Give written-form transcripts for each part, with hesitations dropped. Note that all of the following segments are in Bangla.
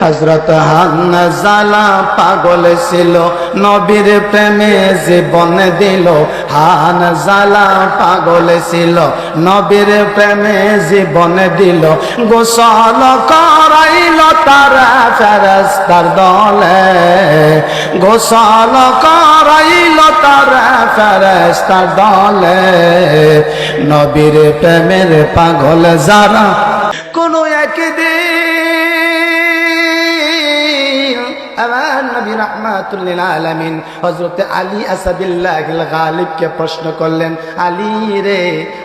হযরত হানজালা পাগল ছিল, নবীর প্রেমে জীবন দিল। হানজালা পাগল ছিল, নবীর প্রেমে জীবন দিল। গোসল করাইল তারা ফেরেশতার দলে, গোসল করাইল তারা ফেরেশতার দলে। নবীর প্রেমের পাগল যারা কোন একদিন আমার নবী রাহমাতুল লিল আলামিন হযরত আলী আসাদুল্লাহিল গালিবকে প্রশ্ন করলেন, আলী রে,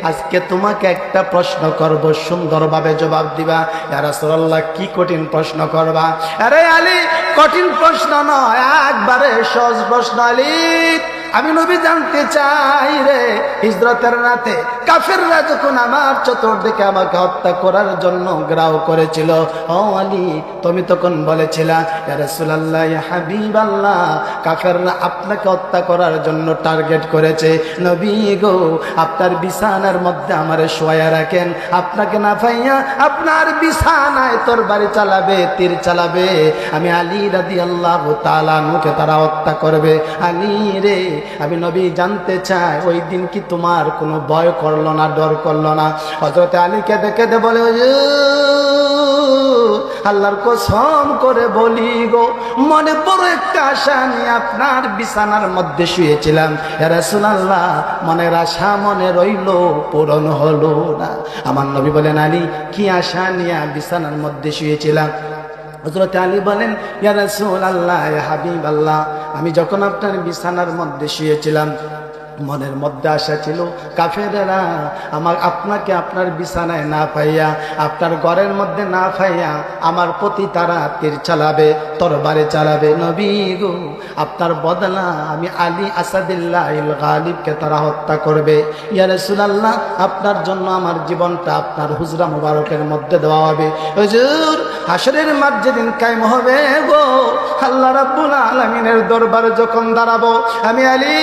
আজকে তোমাকে একটা প্রশ্ন করব, সুন্দরভাবে জবাব দিবা। ইয়া রাসূলুল্লাহ, কি কঠিন প্রশ্ন করবা? আরে আলী, কঠিন প্রশ্ন নয়, একবারে সহজ প্রশ্ন। আলী, আমি নবী জানতে চাই রে, হিজরতের রাতে কাফেররা যখন আমার চতুর্দিকে আমাকে হত্যা করার জন্য গ্রাও করেছিল, ও আলী, তুমি তখন বলেছিলা, ইয়া রাসূলুল্লাহ, ইয়া হাবিবাল্লাহ, কাফেররা আপনাকে হত্যা করার জন্য টার্গেট করেছে। নবী গো, আপনার বিছানার মধ্যে আমারে শোয়া রাখেন, আপনাকে না পাইয়া আপনার বিছানায় তরবারি চালাবে, তীর চালাবে। আমি আলী রাদিয়াল্লাহু তাআলা আনহুকে তারা হত্যা করবে। আলী রে, আমি নবী জানতে চাই, ওই দিন কি তোমার কোনো ভয় করলো না, ডর করলো না? হযরত আলীকে দেখে বলে, আল্লাহর কসম করে বলি গো, মনে বড় একটা আশা নিয়ে আপনার বিছানার মধ্যে শুয়েছিলাম। ইয়া রাসূলুল্লাহ, মনের আশা মনে রইল, পূরণ হলো না। আমার নবী বলেন, আলী, কি আশা নিয়ে বিছানার মধ্যে শুয়েছিলাম? হযরত আলী বলেন, ইয়া রাসূলুল্লাহ, ইয়া হাবিবাল্লাহ, আমি যখন আপনার বিছানার মধ্যে শুয়েছিলাম, মনের মধ্যে আশা ছিল কাফেরেরা আপনাকে আপনার বিছানায় না পাইয়া, আপনার ঘরের মধ্যে না পাইয়া আমার প্রতি তারা তীর চালাবে, তরবারি চালাবে। নবী গো, আপনার বদলা আমি আলী আসাদুল্লাহিল গালিবকে তারা হত্যা করবে। ইয়া রাসূলুল্লাহ, আপনার জন্য আমার জীবনটা আপনার হুজরা মুবারকের মধ্যে দেওয়া হবে। হুজুর, হাশরের মাঠ যেদিন কায়েম হবে গো, আল্লাহ রাব্বুল আলামিনের দরবারে যখন দাঁড়াবো, আমি আলী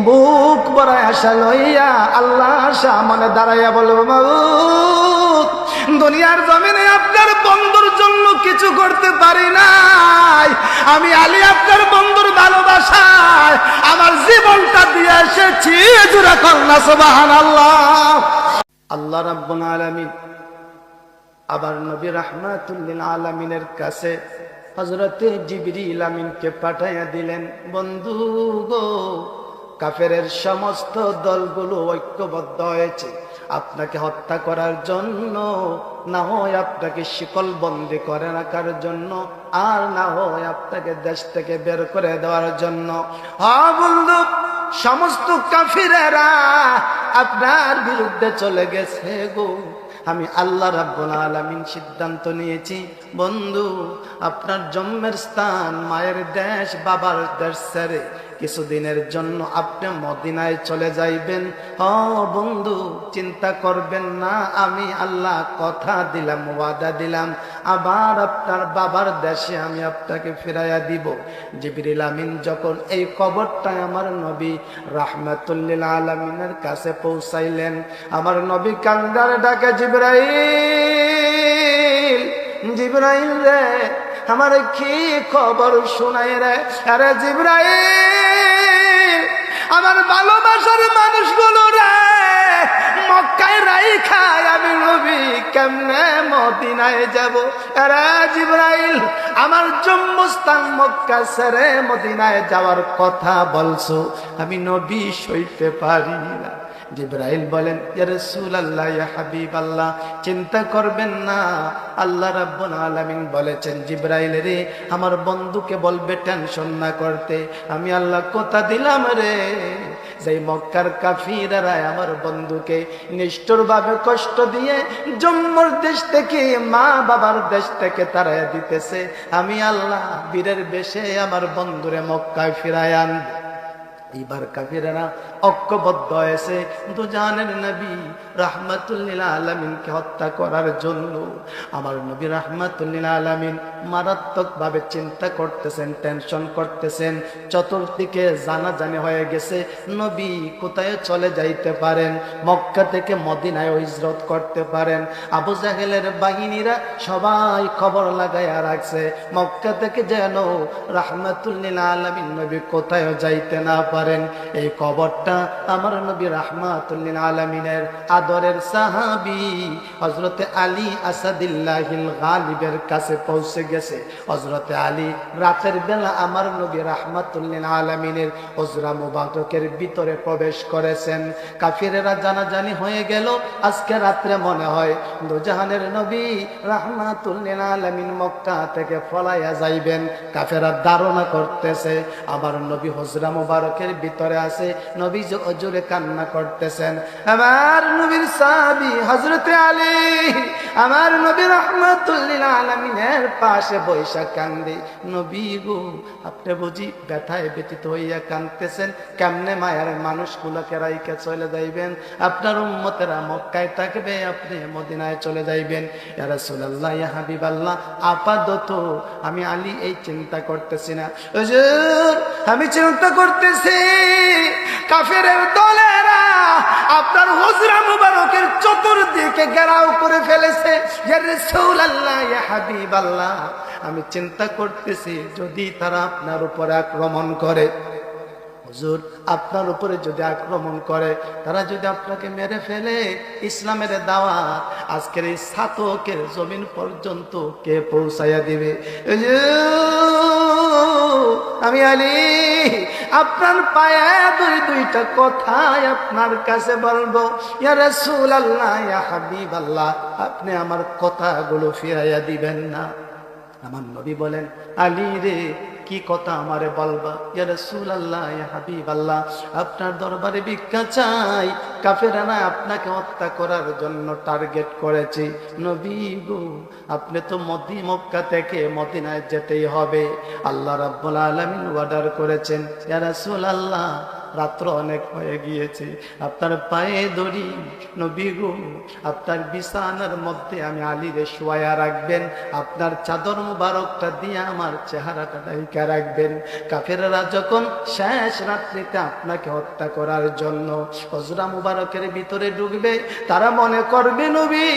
বুক ভরা আশা লইয়া আল্লাহ সামনে দাঁড়াইয়া বলবো, মাবুদ, দুনিয়ার জমিনে আপনার বন্ধুর জন্য কিছু করতে পারি নাই, আমি আলী আপনার বন্ধুর ভালোবাসায় আমার জীবনটা দিয়ে এসেছি। জোরে কন্যা সুবহানাল্লাহ। আল্লাহ রাব্বুল আলামিন আবার নবী রাহমাতুল লিল আলামিনের কাছে হযরতে জিবরিল আমিনকে পাঠাইয়া দিলেন, বন্ধু গো, কাফেরের সমস্ত দলগুলো ঐক্যবদ্ধ হয়েছে আপনাকে হত্যা করার জন্য, না হয় আপনাকে শিকলবন্দি করে রাখার জন্য, আর না হয় আপনাকে দেশ থেকে বের করে দেওয়ার জন্য। হ্যাঁ বন্ধু, সমস্ত কাফিরেরা আপনার বিরুদ্ধে চলে গেছে গো। আমি আল্লাহ রাব্বুল আলামিন সিদ্ধান্ত নিয়েছি, বন্ধু, আপনার জন্মের স্থান, মায়ের দেশ, বাবার দেশ ছেড়ে কিছুদিনের জন্য আপনি মদিনায় চলে যাইবেন। ও বন্ধু, চিন্তা করবেন না, আমি আল্লাহ কথা দিলাম, ওয়াদা দিলাম, আবার আপনার বাবার দেশে আমি আপনাকে ফিরাইয়া দিব। জিবরিল আমিন যখন এই খবরটা আমার নবী রাহমাতুল লিল আলামিনের কাছে পৌঁছাইলেন, আমার নবী কান্দার ডাকে, জিবরাইল, জিবরাইল রে, আমার কি খবর শোনাই রে? আরে জিবরাইল, আমার ভালোবাসার মানুষগুলো রে মক্কায় রাইখায় আমি নবী কেমনে মদিনায় যাব? আরে জিবরাইল, আমার জন্মস্থান মক্কা ছেড়ে মদিনায় যাওয়ার কথা বলছো, আমি নবী সইতে পারি না। জিবরাইল বলেন, ইয়া রাসূলুল্লাহ, ইয়া হাবিবাল্লাহ, চিন্তা করবেন না, আল্লাহ রাব্বুল আলামিন বলেছেন, জিবরাইল রে, আমার বন্ধুকে বলবে টেনশন না করতে। আমি আল্লাহ কথা দিলাম রে, যে মক্কার কাফিররা আমার বন্ধুকে নিষ্ঠুরভাবে কষ্ট দিয়ে জন্মর দেশ থেকে, মা বাবার দেশ থেকে তাড়াইয়া দিতেছে, আমি আল্লাহ বীরের বেশে আমার বন্ধুরে মক্কায় ফিরায় আনব। এইবার কাফিরেরা ঐক্যবদ্ধ হয়েছে দুজাহানের নবী রাহমাতুল লিল আলামিনকে হত্যা করার জন্য। আমার নবী রাহমাতুল লিল আলামিন মারাত্মকভাবে চিন্তা করতেছেন, টেনশন করতেছেন। চতুর্দিকে জানাজানি হয়ে গেছে, নবী কোথায় চলে যাইতে পারেন, মক্কা থেকে মদিনায় হিজরত করতে পারেন। আবু জাহেলের বাহিনীরা সবাই খবর লাগাইয়া রাখছে মক্কা থেকে যেন রাহমাতুল লিল আলামিন নবী কোথায় যাইতে না পারেন। এই খবরটা আমার নবী রাহমাতুল লিল আলামিনের আদরের সাহাবী হযরতে আলী আসাদুল্লাহিল গালিবের কাছে পৌঁছে গেছে। হযরতে আলী রাতের বেলা আমার নবী রাহমাতুল লিল আলামিনের হুজরা মুবারকের ভিতরে প্রবেশ করেছেন। কাফিরেরা জানাজানি হয়ে গেল, আজকে রাত্রে মনে হয় দুজাহানের নবী রাহমাতুল লিল আলামিন মক্কা থেকে পলাইয়া যাইবেন। কাফেররা ধারণা করতেছে আমার নবী হুজরা মুবারকের ভিতরে আছে, নবী জোরে কান্না করতেছেন। আমার নবীর সাহাবী হযরতে আলী আমার নবী রাহমাতুল লিল আলামিনের পাশে বৈশা কান্দে। নবী গো, আপনি বুঝি ব্যথায় ব্যথিত হইয়া কাঁদতেছেন, কেমনে মায়ের মানুষগুলোকে রাইখা চলে যাইবেন? আপনার উম্মতেরা মক্কায় থাকবে, আপনি মদিনায় চলে যাইবেন। ইয়া রাসূলুল্লাহ, ইয়া হাবিবাল্লাহ, আপাতত আমি আলী এই চিন্তা করতেছি না। হুজুর, আমি চিন্তা করতেছি কাফেরের দলেরা আপনার হুজরা মুবারকের চতুর্দিকে ঘেরাও করে ফেলেছে। ইয়া রাসূলুল্লাহ, ইয়া হাবিবাল্লাহ, আমি চিন্তা করতেছি যদি তারা আপনার উপরে আক্রমণ করে, হুজুর আপনার উপরে যদি আক্রমণ করে, তারা যদি আপনাকে মেরে ফেলে, ইসলামের দাওয়াত আজকের এই ছাতকের জমিন পর্যন্ত কে পৌঁছাইয়া দিবে? আমি আলী আপনার পায়ে দুইটা কথাই আপনার কাছে বলবো। ইয়া রাসূলুল্লাহ, ইয়া হাবিবাল্লাহ, আপনি আমার কথাগুলো ফিরাইয়া দিবেন না? আমার নবী বলেন, আলী রে, কি কথা আমারে বলবা? ইয়া রাসূলুল্লাহ, ইয়া হাবিবাল্লাহ, আপনার দরবারে ভিক্ষা চাই। কাফেররা আপনাকে হত্যা করার জন্য টার্গেট করেছে। নবী গো, আপনি তো মক্কা থেকে মদিনায় যেতেই হবে, আল্লাহ রাব্বুল আলামিন অর্ডার করেছেন। ইয়া রাসূলুল্লাহ, রাত্র অনেক হয়ে গিয়েছে, আপনার পায়ে ধরি, নবী গো, আপনার বিছানার মধ্যে আমি আলীরে শোয়া রাখবেন, আপনার চাদর মুবারকটা দিয়ে আমার চেহারাটা ঢাকা রাখবেন। কাফেররা যখন শেষ রাত্রিতে আপনাকে হত্যা করার জন্য হুজরা মুবারকের ভিতরে ঢুকবে, তারা মনে করবে নবী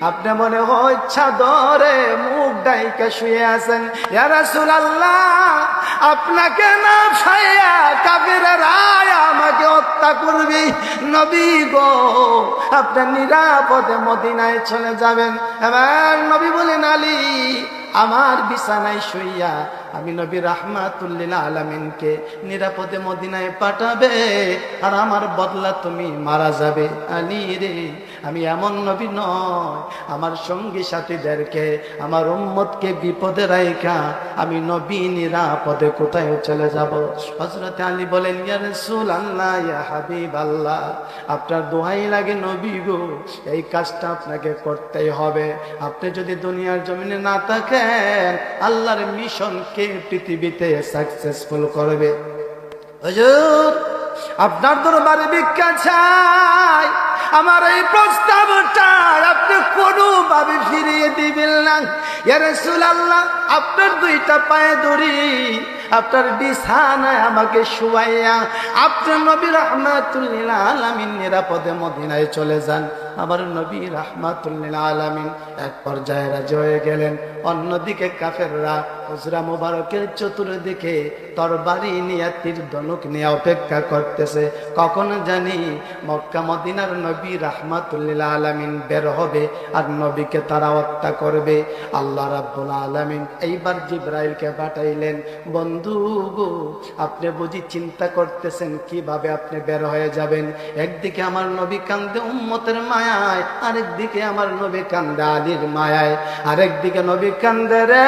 আপনি মনে হয় চাদরে মুখ ঢাকা শুয়ে আছেন। ইয়া রাসূলুল্লাহ, আপনাকে না পাইয়া কাফেররা আমাকে হত্যা করবে। নবী গো, আপনি নিরাপদে মদিনায় চলে যাবেন। এবার নবী বলেন, আলী আমার বিছানায় শুইয়া আমি নবী রাহমাতুল লিল আলামিনকে নিরাপদে মদিনায় পাঠাবে, আর আমার বদলা তুমি মারা যাবে। আলী রে, আমি এমন নবী নয়, আমার সঙ্গী সাথীদেরকে, আমার উম্মতকে বিপদে রাইখা আমি নবী নিরাপদে কোথায় চলে যাব? হযরত আলী বলেন, ইয়া রাসূলুল্লাহ, ইয়া হাবিবাল্লাহ, আপনার দোহাই লাগে নবী গো, এই কাজটা আপনাকে করতেই হবে। আপনি যদি দুনিয়ার জমিনে না থাকেন, আল্লাহর মিশন কে পৃথিবীতে সাকসেসফুল করবে? হুজুর, আপনার দরবারে ভিক্ষা চাই, আমার এই প্রস্তাবটা আপনি কোনোভাবে ফিরিয়ে দিবেন না। ইয়া রাসূলুল্লাহ, আপনার দুইটা পায়ে ধরি, আপনার বিছানায় আমাকে শুয়াইয়া আপনি নবী রাহমাতুল লিল আলামিন নিরাপদে মদিনায় চলে যান। আমার নবী রাহমাতুল লিল আলামিন এক পর্যায়ে রাজি হয়ে গেলেন। অন্যদিকে কাফেররা হুজরা মুবারকের চতুর্দিকে তরবারি নিয়ে, তীর ধনুক নিয়ে অপেক্ষা করতেছে, কখন জানি মক্কা মদিনার নবী রাহমাতুল লিল আলামিন বের হবে আর নবীকে তারা হত্যা করবে। আল্লাহ রাব্বুল আলামিন এইবার জিবরাইলকে পাঠাইলেন, বন্ধু গো, আপনি বুঝি চিন্তা করতেছেন কিভাবে আপনি বের হয়ে যাবেন? একদিকে আমার নবী কান্দে উম্মতের মায়ায়, আরেকদিকে আমার নবী কান্দে আলীর মায়ায়, আরেকদিকে নবী কান্দে রে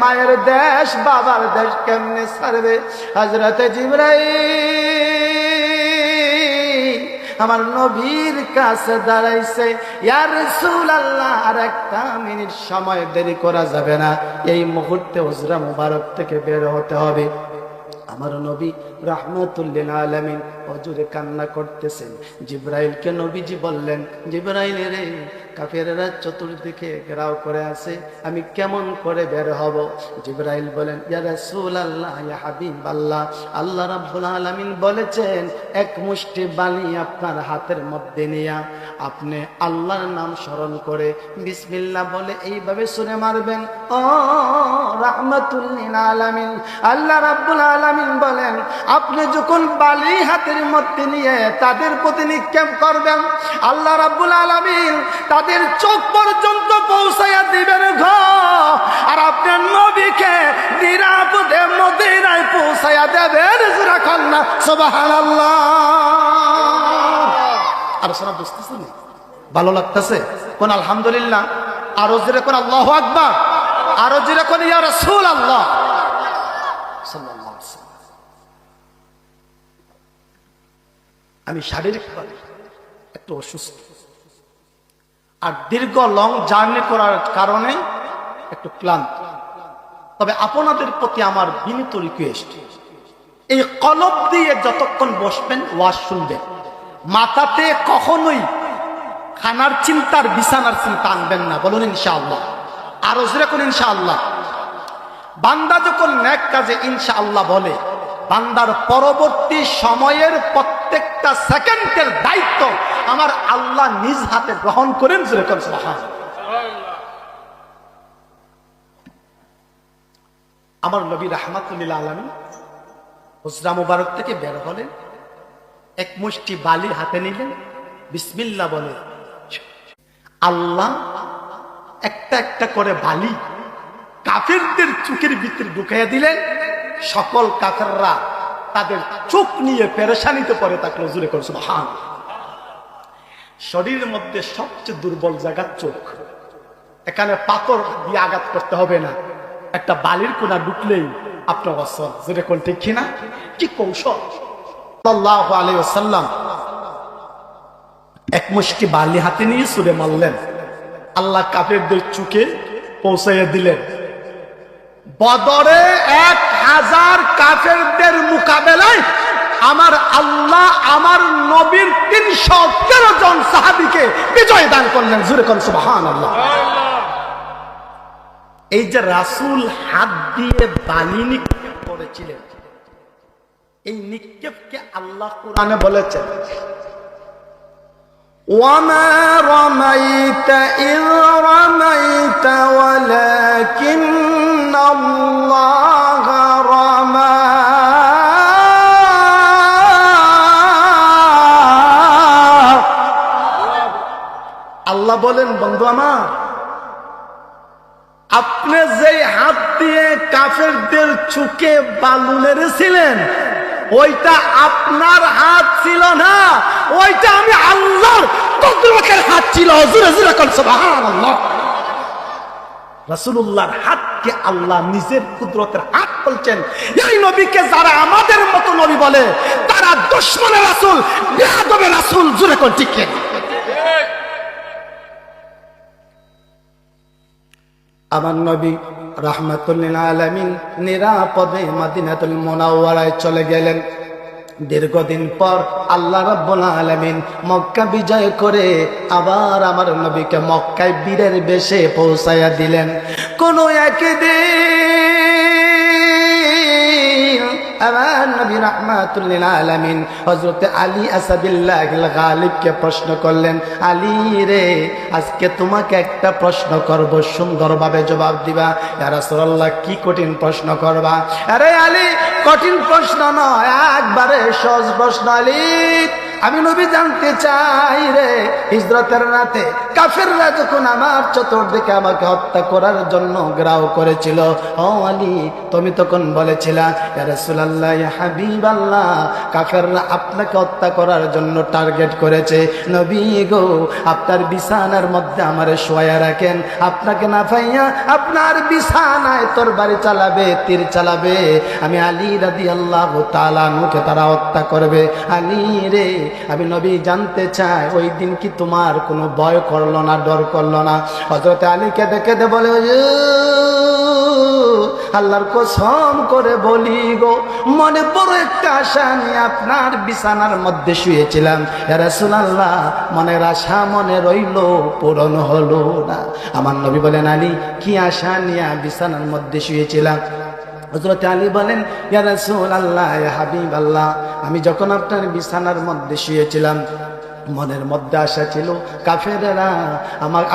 মায়ের দেশ, বাবার দেশ কেমনে ছাড়বে? হযরতে জিবরাইল আমার নবীর কাছে দাঁড়াইছে, ইয়া রাসূলুল্লাহ, আর একটা মিনিট সময় দেরি করা যাবে না, এই মুহূর্তে হুজরা মুবারক থেকে বের হতে হবে। আমার নবী রাহমাতুল লিল আলামিন হুজুরে কান্না করতেছেন। জিবরাইলকে নবীজি বললেন, জিবরাইল রে, কাফেররা চতুর্দিকে ঘেরাও করে আছে, আমি কেমন করে বের হব? জিবরাইল বলেন, ইয়া রাসূলুল্লাহ, ইয়া হাবিবাল্লাহ, আল্লাহ রাব্বুল আলামিন বলেছেন এক মুষ্টি বালি আপনার হাতের মধ্যে নিয়া আপনি আল্লাহর নাম স্মরণ করে বিসমিল্লাহ বলে এইভাবে ছুঁড়ে মারবেন। ও রাহমাতুল লিল আলামিন, আল্লাহ রাব্বুল আলামিন বলেন আপনি যখন বালি হাতের মধ্যে নিয়ে তাদের প্রতি নিক্ষেপ করবেন, আল্লাহ রাব্বুল আলামিন তাদের চোখ পর্যন্ত পৌঁছাইয়া দিবেন গো, আর আপনার নবীকে নিরাপদে মদিনায় পৌঁছাইয়া দেবেন। রাখেন না সুবহানাল্লাহ। আর শোনা বুঝতেছেন, ভালো লাগতেছে? কোন আলহামদুলিল্লাহ, আরো জোরে কোন আল্লাহু আকবার, আরো জোরে কোন ইয়া রাসূলুল্লাহ সাল্লাল্লাহু আলাইহি ওয়াসাল্লাম। আমি শারীরিকভাবে একটু অসুস্থ, আর দীর্ঘ লং জার্নি করার কারণে একটু ক্লান্ত। তবে আপনাদের প্রতি আমার বিনীত রিকোয়েস্ট, এই কলব দিয়ে যতক্ষণ বসবেন ওয়াজ শুনবেন, মাথাতে কখনোই খানার চিন্তার বিছানার চিন্তা আনবেন না। বলুন ইনশাআল্লাহ, আরো জোরে কোন ইনশাআল্লাহ। বান্দা যখন নেক কাজে ইনশাআল্লাহ বলে, বান্দার পরবর্তী সময়ের প্রত্যেকটা সেকেন্ডের দায়িত্ব আমার আল্লাহ নিজ হাতে গ্রহণ করেন। যেরকম সুবহানাল্লাহ। আমার নবী রাহমাতুল লিল আলামিন হুজরা মুবারক থেকে বের হলেন, এক মুষ্টি বালি হাতে নিলেন, বিসমিল্লাহ বলে আল্লাহ একটা একটা করে বালি কাফেরদের চোখের ভিতরে ঢুকাইয়া দিলেন। সকল কাফেররা তাদের চোখ নিয়ে পেরেশানিতে পড়ে থাকলো। জুড়ে করে সুবহানাল্লাহ। শরীরের মধ্যে সবচেয়ে দুর্বল জায়গা চোখ। এখানে পাথর দিয়ে আঘাত করতে হবে না, একটা বালির কোনা ঢুকলেই আপনার অসল। জুড়ে কোন ঠিক কিনা? কি কৌশল! সাল্লাল্লাহু আলাইহি ওয়াসাল্লাম এক মুষ্টি বালি হাতে নিয়ে ছুঁড়ে মারলেন, আল্লাহ কাফেরদের চোখে পৌঁছাইয়া দিলেন। বদরে 1000 কাফেরদের মোকাবেলায় আমার আল্লাহ আমার নবীর 313 জন সাহাবীকে বিজয় দান করলেন। জোরে কোন সুবহানাল্লাহ। এই যে রাসূল হাত দিয়ে বালি নিক্ষেপ করেছিলেন, এই নিক্ষেপকে আল্লাহ কোরআনে বলেছেন, وَمَا رَمَيْتَ إِذْ رَمَيْتَ وَلَكِنَّ اللَّهَ رَمَى আল্লাহ বলেন, বন্ধু আমার, আপনি যেই হাত দিয়ে কাফেরদের চোখে বালু মেরেছিলেন ওইটা আপনার হাত ছিল না, ওইটা আমি আল্লাহর কুদরতের হাত ছিল। জোরে জোরে কোন সুবহানাল্লাহ। রাসূলুল্লাহর হাতকে আল্লাহ নিজের কুদরতের হাত বলছেন। এই নবীকে যারা আমাদের মতো নবী বলে তারা দুশমনের রাসূল, বেয়াদবের রাসূল। জোরে কোন ঠিক কিনা? আমার নবী রাহমাতুল লিল আলামিন নিরাপদে মদিনাতুল মুনাওয়ারায় চলে গেলেন। দীর্ঘদিন পর আল্লাহ রাব্বুল আলামিন মক্কা বিজয় করে আবার আমার নবীকে মক্কায় বীরের বেশে পৌঁছায়া দিলেন। কোন একদিন আমার নবী রাহমাতুল লিল আলামিন হযরত আলী আসাদুল্লাহিল গালিবকে প্রশ্ন করলেন, আলী রে, আজকে তোমাকে একটা প্রশ্ন করব, সুন্দরভাবে জবাব দিবা। ইয়া রাসূলুল্লাহ, কি কঠিন প্রশ্ন করবা? আরে আলী, কঠিন প্রশ্ন নয়, একবারে সহজ প্রশ্ন। আলী, আমি নবী জানতে চাই রে, হিজরতের রাতে কাফেররা যখন আমার চতুর্দিকে আমাকে হত্যা করার জন্য গ্রাহ করেছিল, ও আলী, তুমি তখন বলেছিলা, ইয়া রাসূলুল্লাহ, ইয়া হাবিবাল্লাহ, কাফেররা আপনাকে হত্যা করার জন্য টার্গেট করেছে। নবী গো, আপনার বিছানার মধ্যে আমারে শোয়া রাখেন, আপনাকে না পাইয়া আপনার বিছানায় তরবারি চালাবে, তীর চালাবে। আমি আলী রাদিয়াল্লাহু তাআলা আনহুকে তারা হত্যা করবে। আলী রে, আমি নবী জানতে চাই, ওই দিন কি তোমার কোনো ভয় করলো না, ডর করলো না? হযরত আলীকে দেখে বলে, আল্লাহর কসম করে বলি গো, মনে বড় একটা আশা নিয়ে আপনার বিছানার মধ্যে শুয়েছিলাম ইয়া রাসূলুল্লাহ, মনের আশা মনে রইল, পূরণ হলো না। আমার নবী বলেন, আলী কি আশা নিয়ে বিছানার মধ্যে শুয়েছিলাম? হযরত আলী বলেন, ইয়া রাসূলুল্লাহ, ইয়া হাবিবাল্লাহ, আমি যখন আপনার বিছানার মধ্যে শুয়েছিলাম মনের মধ্যে আশা ছিল কাফেরেরা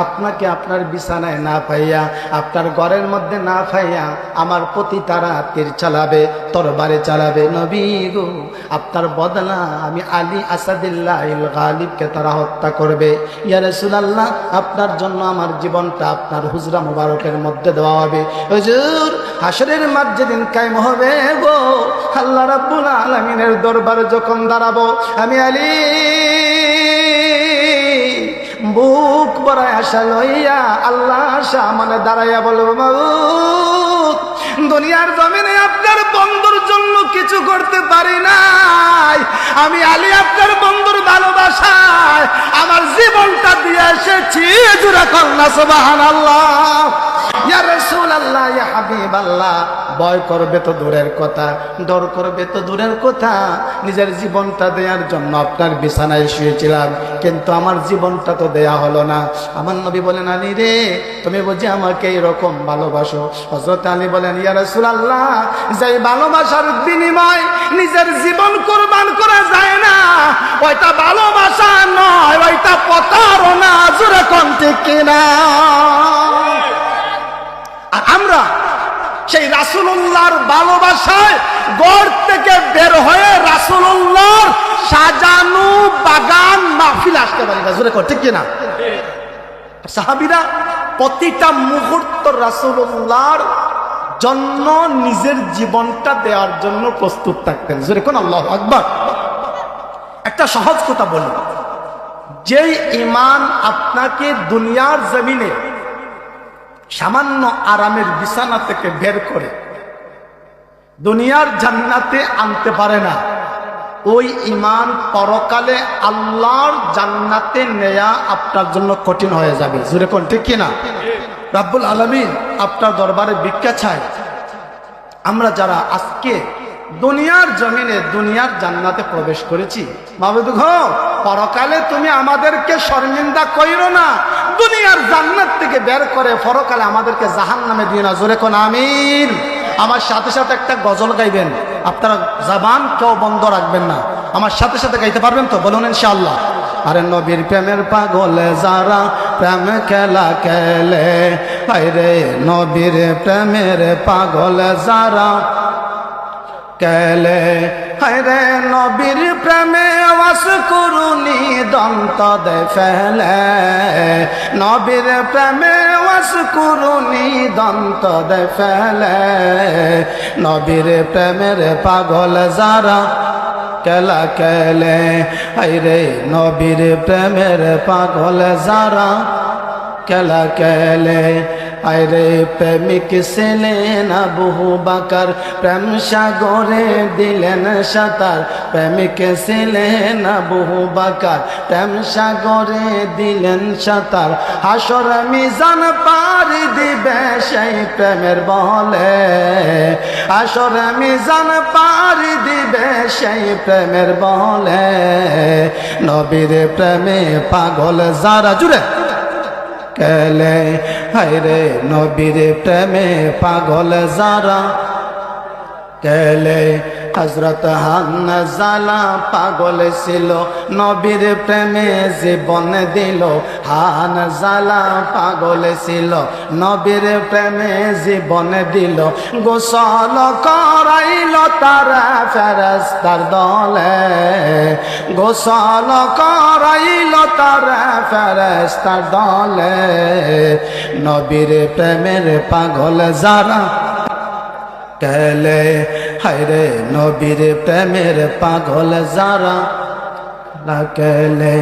আপনাকে আপনার বিছানায় না পাইয়া, আপনার ঘরের মধ্যে না পাইয়া আমার প্রতি তারা তীর চালাবে, তরবারে চালাবে। নবী গো, আপনার বদলা আমি আলী আসাদুল্লাহিল গালিবকে তারা হত্যা করবে। ইয়া রাসূলুল্লাহ, আপনার জন্য আমার জীবনটা আপনার হুজরা মুবারকের মধ্যে দেওয়া হবে। হুজুর, হাশরের মাঠ যেদিন কায়েম হবে গো, আল্লাহ রাব্বুল আলামিনের দরবারে যখন দাঁড়াবো, আমি আলী বুক ভরায় আশা লইয়া আল্লাহর সামনে দাঁড়াইয়া বলবো, মাবুদ, দুনিয়ার জমিনে আপনার বন্ধুর জন্য কিছু করতে পারি নাই, আমি আলী আপনার বন্ধুর ভালোবাসায় আমার জীবনটা দিয়ে এসেছি। জোরে কন্যা সুবহানাল্লাহ। ইয়া রাসূলুল্লাহ, ইয়া হাবিবাল্লাহ, ভয় করবে তো দূরের কথা, ডর করবে তো দূরের কথা, নিজের জীবনটা দেওয়ার জন্য আপনার বিছানায় শুয়েছিলাম, কিন্তু আমার জীবনটা তো দেয়া হলো না। আমার নবী বলেন, আলী রে, তুমি বুঝি আমাকে এরকম ভালোবাসো? হযরত আলী বলেন, ইয়া রাসূলুল্লাহ, যেই ভালোবাসার বিনিময় নিজের জীবন কুরবান করা যায় না, ওইটা ভালোবাসা নয়, ওইটা প্রতারণা। জোরে কোন ঠিক কিনা? আর আমরা সেই রাসূলুল্লাহর ভালোবাসায় ঘর থেকে বের হয়ে রাসূলুল্লাহর সাজানো বাগান মাহফিল আসতে পারি না। জোরে কর ঠিক কিনা? সাহাবীরা প্রতিটা মুহূর্ত রাসূলুল্লাহর জন্য নিজের জীবনটা দেওয়ার জন্য প্রস্তুত থাকতেন। জোরে কোন আল্লাহু আকবার। একটা সহজ কথা বলি, যেই ঈমান আপনাকে দুনিয়ার জমিনে সামান্য আরামের বিছানা থেকে বের করে দুনিয়ার জান্নাতে আনতে পারে না, ওই ঈমান পরকালে আল্লাহর জান্নাতে নেয়া আপনার জন্য কঠিন হয়ে যাবে। জোরে কোন ঠিক কিনা? রাব্বুল আলামিন আপনার দরবারে ভিক্ষা চায়, আমরা যারা আজকে দুনিয়ার জমিনে দুনিয়ার জান্নাতে প্রবেশ করেছি, মাবুদ গো, পরকালে তুমি আমাদেরকে শর্মিন্দা কইরো না, দুনিয়ার জান্নাত থেকে বের করে পরকালে আমাদেরকে জাহান্নামে দিও না। জোরে কোন আমিন। আমার সাথে সাথে একটা গজল গাইবেন, আপনারা জবান কেউ বন্ধ রাখবেন না, আমার সাথে সাথে গাইতে পারবেন তো? বলুন ইনশাআল্লাহ। আরে নবীর প্রেমের পাগলে যারা প্রেম খেলা খেলে, আরে নবীর প্রেমের পাগলে যারা কেলে, হায়রে নবীর প্রেমে ওয়াস করুনি দন্ত দে ফেলে, নবীর প্রেমে ওয়াস করুনি দন্ত দে ফেলে, নবীর প্রেমের পাগল যারা কেলা কেলে, হায়রে নবীর প্রেমের পাগল যারা কেলা কেলে, আরে প্রেমিক ছিলেন আবু বকর, প্রেম সাগরে দিলেন সাঁতার, প্রেমিক ছিলেন আবু বকর, প্রেম সাগরে দিলেন সাঁতার, হাসর মিজান পারি দিবে সেই প্রেমের বলে, হাসর মিজান পারি দিবে সেই প্রেমের বলে, নবীর প্রেমে পাগল যারা জুড়ে কেলে, হায়রে নবীর প্রেমে পাগল যারা কেলে, হযরত হানজালা পাগল ছিল নবীর প্রেমে জীবন দিল, হানজালা পাগল ছিল নবীর প্রেমে জীবন দিল, গোসল করাইল তারা ফেরেশতার দলে, গোসল করাইল তারা ফেরেশতার দলে, নবীর প্রেমের পাগল যারা কেলে, হায়রে নবীর প্রেমের পাগল যারা কেলে,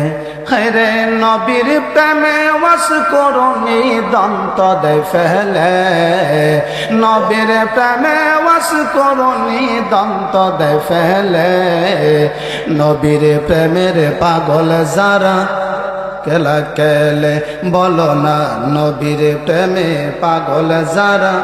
হায়রে নবীর প্রেমে ওয়াস করুনি দন্ত দে ফেলে, নবীর প্রেমে ওয়াস করুনি দন্ত দে ফেলে, নবীর প্রেমের পাগল যারা কেলা কেলে, বলো না নবীর প্রেমে পাগল যারা